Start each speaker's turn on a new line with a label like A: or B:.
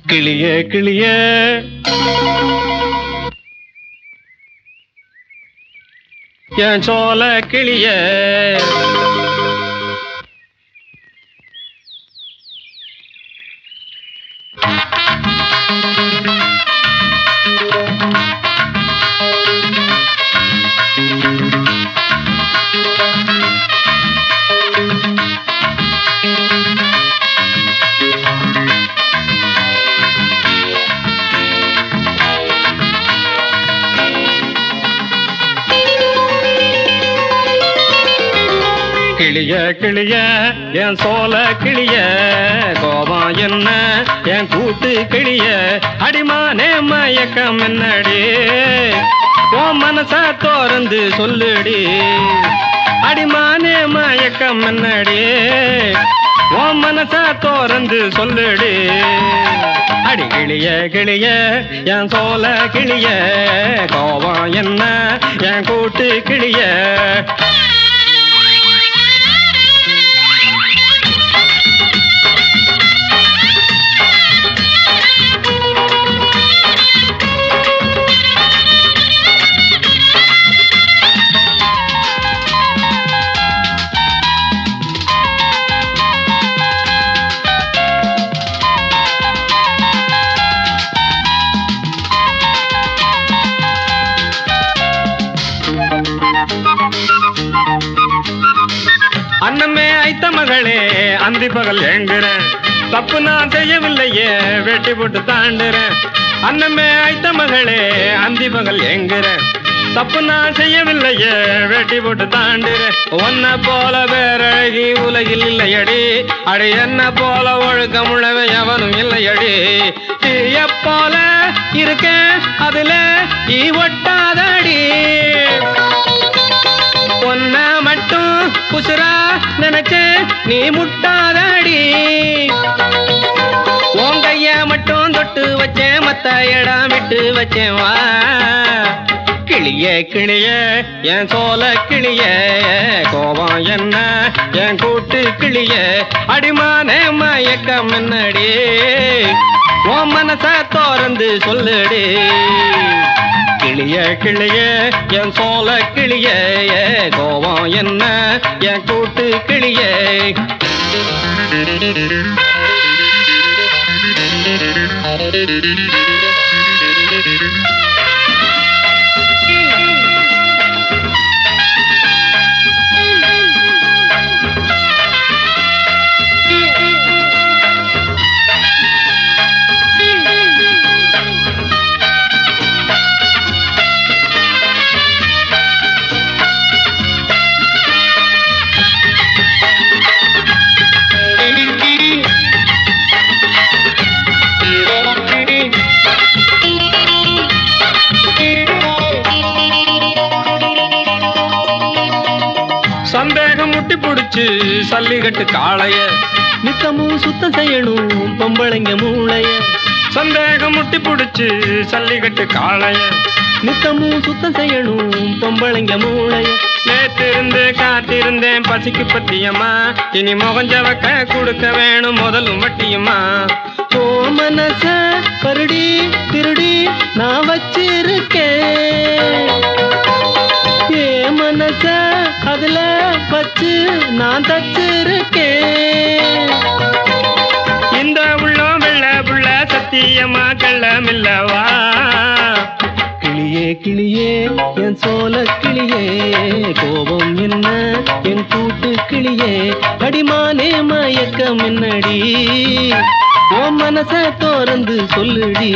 A: கிளியே கிளியே என் சோல கிளியே கிளியே கிளியே என் சோல கிளியே கோபம் என்ன என் கூட்டு கிளியே அடிமானே மயக்கம் என்னடி உன் மனச தோறந்து சொல்லுடி அடிமானே மயக்கம் என்னடி உன் மனச தோறந்து சொல்லுடி அடி கிளியே கிளியே என் சோல கிளியே கோபம் என்ன என் கூட்டு கிளியே அன்னமே ஐத்த மகளே அந்தி பகல் ஏங்குறேன் தப்பு நான் செய்யவில்லையே வெட்டி போட்டு தாண்டுறேன் அன்னமே ஐத்த மகளே அந்தி பகல் ஏங்குறேன் தப்பு நான் செய்யவில்லையே வெட்டி போட்டு தாண்டுறேன் ஒன்ன போல வேறழகி உலகில் இல்லையடி அடி என்ன போல ஒழுக்கமுழவே எவனும் இல்லையடி தீய போல இருக்கேன் அதுல ஈ ஒட்டாதடி ஒன்ன மட்டும் குசுரா நினைச்சு நீ முட்டாதடி உன் கைய மட்டும் தொட்டு வச்சேன் மத்த இடம் விட்டு வச்சேன் வா கிளியே கிளியே என் சோல கிளியே கோபம் என்ன என் கூட்டு கிளியே அடிமானே மயக்கம் என்னடி உன் மனச தோறந்து சொல்லுடி கிளியே கிளியே என் சோல கிளியே கோபம் என்ன என் கூட்டு கிளியே சந்தேகம் முட்டி புடிச்சு சல்லிகட்டு காளைய நித்தமும் சுத்தம் செய்யணும் பொம்பளைங்க மூளைய சந்தேகம் முட்டி புடிச்சு சல்லிகட்டு காளைய நித்தமும் சுத்தம் செய்யணும் பொம்பளைங்க மூளைய நேத்திருந்து காத்திருந்தேன் பசிக்கு பத்தியம்மா இனி முகஞ்சவக்க கொடுக்க வேணும் முதலும் வட்டியம்மா ஓ மனச பருடி திருடி நான் வச்சிருக்கேன் ஏ மனச அதுல வச்சு நான் தச்சிருக்கேன் இந்த உள்ளம் வெள்ள புள்ள சத்தியமா கள்ளமில்லவா கிளியே கிளியே என் சோல கிளியே கோபம் என்ன என் கூட்டு கிளியே அடிமானே மயக்கம் என்னடி உன் மனச தோறந்து சொல்லுடி